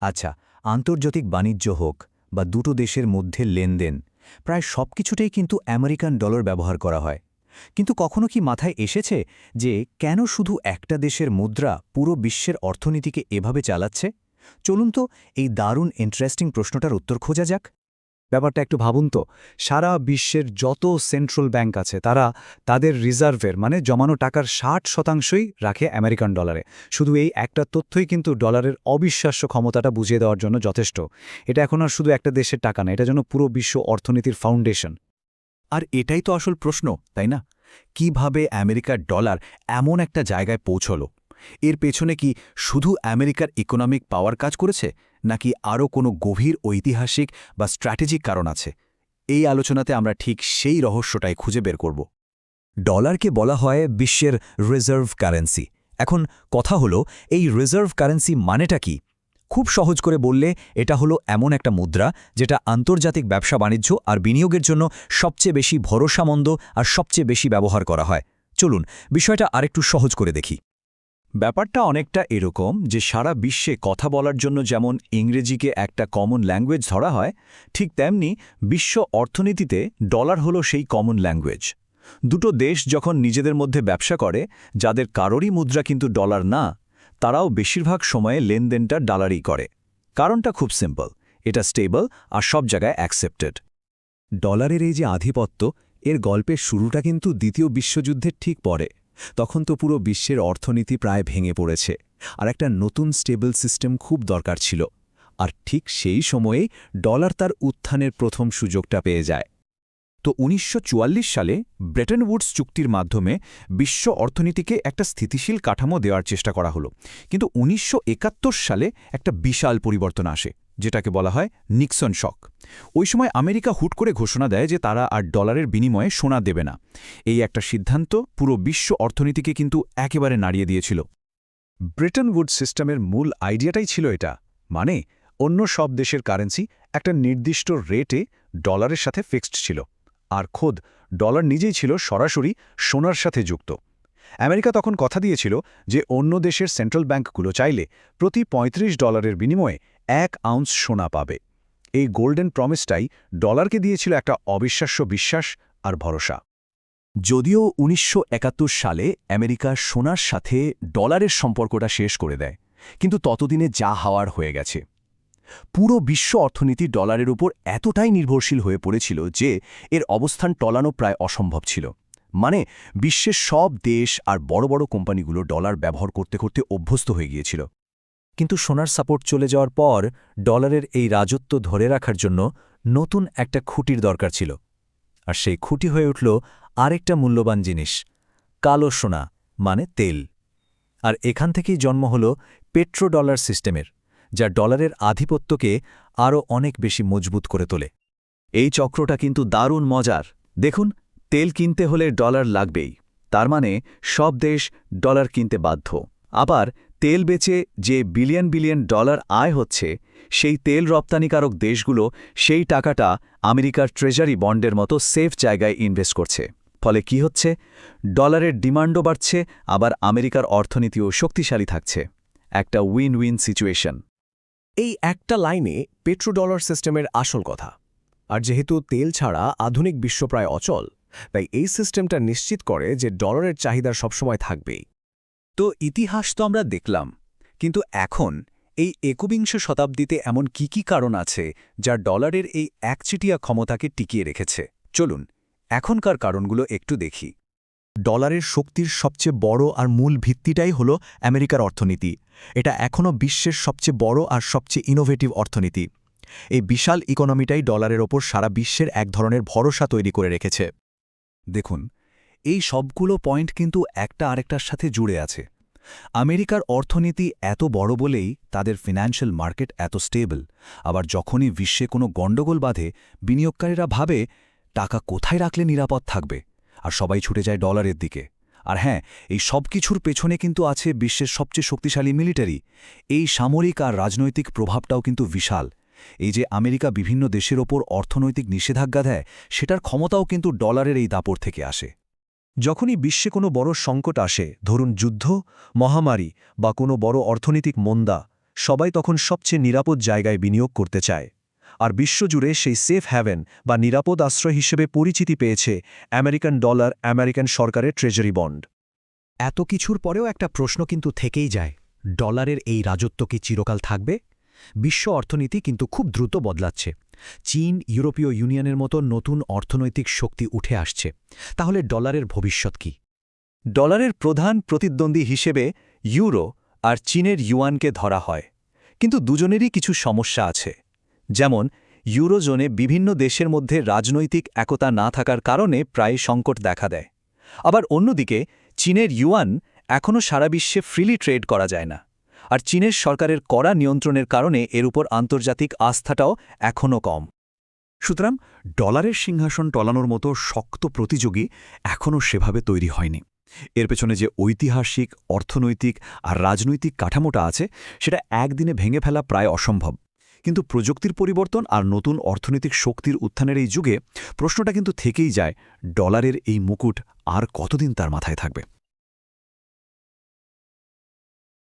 আচ্ছা, আন্তর্জাতিক বাণিজ্য হোক বা দুটো দেশের মধ্যে লেনদেন, প্রায় সবকিছুতেই কিন্তু আমেরিকান ডলার ব্যবহার করা হয়। কিন্তু কখনো কি মাথায় এসেছে যে কেন শুধু একটা দেশের মুদ্রা পুরো বিশ্বের অর্থনীতিকে এভাবে চালাচ্ছে? চলুন তো এই দারুণ ইন্টারেস্টিং প্রশ্নটার উত্তর খোঁজা যাক। ব্যাপারটা একটু ভাবুন তো। সারা বিশ্বের যত সেন্ট্রাল ব্যাংক আছে তারা তাদের রিজার্ভের মানে জমানো টাকার 60% রাখে আমেরিকান ডলারে। শুধু এই একটা তথ্যই কিন্তু ডলারের অবিশ্বাস্য ক্ষমতাটা বুঝিয়ে দেওয়ার জন্য যথেষ্ট। এটা এখন আর শুধু একটা দেশের টাকা না, এটা যেন পুরো বিশ্ব অর্থনীতির ফাউন্ডেশন। আর এটাই তো আসল প্রশ্ন, তাই না? কিভাবে আমেরিকার ডলার এমন একটা জায়গায় পৌঁছল? এর পেছনে কি শুধু আমেরিকার ইকোনমিক পাওয়ার কাজ করেছে, নাকি আরও কোনো গভীর ঐতিহাসিক বা স্ট্র্যাটেজিক কারণ আছে? এই আলোচনাতে আমরা ঠিক সেই রহস্যটাই খুঁজে বের করব। ডলারকে বলা হয় বিশ্বের রিজার্ভ কারেন্সি। এখন কথা হলো, এই রিজার্ভ কারেন্সি মানেটা কি? খুব সহজ করে বললে এটা হলো এমন একটা মুদ্রা যেটা আন্তর্জাতিক ব্যবসা বাণিজ্য আর বিনিয়োগের জন্য সবচেয়ে বেশি ভরসামন্দ আর সবচেয়ে বেশি ব্যবহার করা হয়। চলুন বিষয়টা আরেকটু সহজ করে দেখি। ব্যাপারটা অনেকটা এরকম যে সারা বিশ্বে কথা বলার জন্য যেমন ইংরেজিকে একটা কমন ল্যাঙ্গুয়েজ ধরা হয়, ঠিক তেমনি বিশ্ব অর্থনীতিতে ডলার হলো সেই কমন ল্যাঙ্গুয়েজ। দুটো দেশ যখন নিজেদের মধ্যে ব্যবসা করে, যাদের কারোরই মুদ্রা কিন্তু ডলার না, তারাও বেশিরভাগ সময়ে লেনদেনটা ডলারই করে। কারণটা খুব সিম্পল, এটা স্টেবল আর সব জায়গায় অ্যাকসেপ্টেড। ডলারের এই যে আধিপত্য, এর গল্পের শুরুটা কিন্তু দ্বিতীয় বিশ্বযুদ্ধের ঠিক পরে। তখন তো পুরো বিশ্বের অর্থনীতি প্রায় ভেঙে পড়েছে, আর একটা নতুন স্টেবল সিস্টেম খুব দরকার ছিল। আর ঠিক সেই সময়েই ডলার তার উত্থানের প্রথম সুযোগটা পেয়ে যায়। তো ১৯৪৪ সালে ব্রেটন উডস চুক্তির মাধ্যমে বিশ্ব অর্থনীতিকে একটা স্থিতিশীল কাঠামো দেওয়ার চেষ্টা করা হলো। কিন্তু ১৯৭১ সালে একটা বিশাল পরিবর্তন আসে, যেটাকে বলা হয় নিক্সন শক। ওই সময় আমেরিকা হুট করে ঘোষণা দেয় যে তারা আর ডলারের বিনিময়ে সোনা দেবে না। এই একটা সিদ্ধান্ত পুরো বিশ্ব অর্থনীতিকে কিন্তু একেবারে নাড়িয়ে দিয়েছিল। ব্রেটন উডস সিস্টেমের মূল আইডিয়াটাই ছিল এটা, মানে অন্য সব দেশের কারেন্সি একটা নির্দিষ্ট রেটে ডলারের সাথে ফিক্সড ছিল, আর খোদ ডলার নিজেই ছিল সরাসরি সোনার সাথে যুক্ত। আমেরিকা তখন কথা দিয়েছিল যে অন্য দেশের সেন্ট্রাল ব্যাংকগুলো চাইলে প্রতি $35 বিনিময়ে 1 আউন্স সোনা পাবে। এই গোল্ডেন প্রমিসটাই ডলারকে দিয়েছিল একটা অবিশ্বাস্য বিশ্বাস আর ভরসা। যদিও ১৯৭১ সালে আমেরিকা সোনার সাথে ডলারের সম্পর্কটা শেষ করে দেয়, কিন্তু ততদিনে যা হওয়ার হয়ে গেছে। পুরো বিশ্ব অর্থনীতি ডলারের উপর এতটাই নির্ভরশীল হয়ে পড়েছিল যে এর অবস্থান টলানো প্রায় অসম্ভব ছিল। মানে বিশ্বের সব দেশ আর বড় বড় কোম্পানিগুলো ডলার ব্যবহার করতে করতে অভ্যস্ত হয়ে গিয়েছিল। কিন্তু সোনার সাপোর্ট চলে যাওয়ার পর ডলারের এই রাজত্ব ধরে রাখার জন্য নতুন একটা খুঁটির দরকার ছিল। আর সেই খুঁটি হয়ে উঠল আরেকটা মূল্যবান জিনিস, কালো সোনা, মানে তেল। আর এখান থেকেই জন্ম হল পেট্রোডলার সিস্টেমের, যা ডলারের আধিপত্যকে আরও অনেক বেশি মজবুত করে তোলে। এই চক্রটা কিন্তু দারুণ মজার। দেখুন, তেল কিনতে হলে ডলার লাগবেই, তার মানে সব দেশ ডলার কিনতে বাধ্য। আবার তেল বেচে যে বিলিয়ন বিলিয়ন ডলার আয় হচ্ছে, সেই তেল রপ্তানিকারক দেশগুলো সেই টাকাটা আমেরিকার ট্রেজারি বন্ডের মতো সেফ জায়গায় ইনভেস্ট করছে। ফলে কি হচ্ছে? ডলারের ডিমান্ডও বাড়ছে, আবার আমেরিকার অর্থনীতিও শক্তিশালী থাকছে। একটা উইন উইন সিচুয়েশন। এই একটা লাইনে পেট্রোডলার সিস্টেমের আসল কথা। আর যেহেতু তেল ছাড়া আধুনিক বিশ্ব প্রায় অচল, তাই এই সিস্টেমটা নিশ্চিত করে যে ডলারের চাহিদা সবসময় থাকবেই। তো ইতিহাস তো আমরা দেখলাম, কিন্তু এখন এই একবিংশ শতাব্দীতে এমন কি কারণ আছে যা ডলারের এই একচেটিয়া ক্ষমতাকে টিকিয়ে রেখেছে? চলুন এখনকার কারণগুলো একটু দেখি। ডলারের শক্তির সবচেয়ে বড় আর মূল ভিত্তিটাই হল আমেরিকার অর্থনীতি। এটা এখনও বিশ্বের সবচেয়ে বড় আর সবচেয়ে ইনোভেটিভ অর্থনীতি। এই বিশাল ইকোনমিটাই ডলারের ওপর সারা বিশ্বের এক ধরনের ভরসা তৈরি করে রেখেছে। দেখুন, এই সবগুলো পয়েন্ট কিন্তু একটা আরেকটার সাথে জুড়ে আছে। আমেরিকার অর্থনীতি এত বড় বলেই তাদের ফিন্যান্সিয়াল মার্কেট এত স্টেবল। আবার যখনই বিশ্বে কোনো গণ্ডগোল বাঁধে, বিনিয়োগকারীরা ভাবে টাকা কোথায় রাখলে নিরাপদ থাকবে, আর সবাই ছুটে যায় ডলারের দিকে। আর হ্যাঁ, এই সব কিছুর পেছনে কিন্তু আছে বিশ্বের সবচেয়ে শক্তিশালী মিলিটারি। এই সামরিক আর রাজনৈতিক প্রভাবটাও কিন্তু বিশাল। এই যে আমেরিকা বিভিন্ন দেশের ওপর অর্থনৈতিক নিষেধাজ্ঞা দেয়, সেটার ক্ষমতাও কিন্তু ডলারের এই দাপট থেকে আসে। যখনই বিশ্বে কোনো বড় সংকট আসে, ধরুন যুদ্ধ, মহামারী বা কোনো বড় অর্থনৈতিক মন্দা, সবাই তখন সবচেয়ে নিরাপদ জায়গায় বিনিয়োগ করতে চায় আর বিশ্বজুড়ে সেই সেফ হ্যাভেন বা নিরাপদ আশ্রয় হিসেবে পরিচিতি পেয়েছে আমেরিকান ডলার, আমেরিকান সরকারের ট্রেজারি বন্ড। এত কিছুর পরেও একটা প্রশ্ন কিন্তু থেকেই যায়, ডলারের এই রাজত্ব কি চিরকাল থাকবে? বিশ্ব অর্থনীতি কিন্তু খুব দ্রুত বদলাচ্ছে। চীন, ইউরোপীয় ইউনিয়নের মতো নতুন অর্থনৈতিক শক্তি উঠে আসছে। তাহলে ডলারের ভবিষ্যৎ কি? ডলারের প্রধান প্রতিদ্বন্দ্বী হিসেবে ইউরো আর চীনের ইউয়ানকে ধরা হয়, কিন্তু দুজনেরই কিছু সমস্যা আছে। যেমন ইউরোজোনে বিভিন্ন দেশের মধ্যে রাজনৈতিক একতা না থাকার কারণে প্রায় সংকট দেখা দেয়। আবার অন্যদিকে চীনের ইউয়ান এখনও সারা বিশ্বে ফ্রিলি ট্রেড করা যায় না, আর চীনের সরকারের কড়া নিয়ন্ত্রণের কারণে এর উপর আন্তর্জাতিক আস্থাটাও এখনও কম। সুতরাং ডলারের সিংহাসন টলানোর মতো শক্ত প্রতিযোগী এখনও সেভাবে তৈরি হয়নি। এর পেছনে যে ঐতিহাসিক, অর্থনৈতিক আর রাজনৈতিক কাঠামোটা আছে, সেটা একদিনে ভেঙে ফেলা প্রায় অসম্ভব। কিন্তু প্রযুক্তির পরিবর্তন আর নতুন অর্থনৈতিক শক্তির উত্থানের এই যুগে প্রশ্নটা কিন্তু থেকেই যায়, ডলারের এই মুকুট আর কতদিন তার মাথায় থাকবে।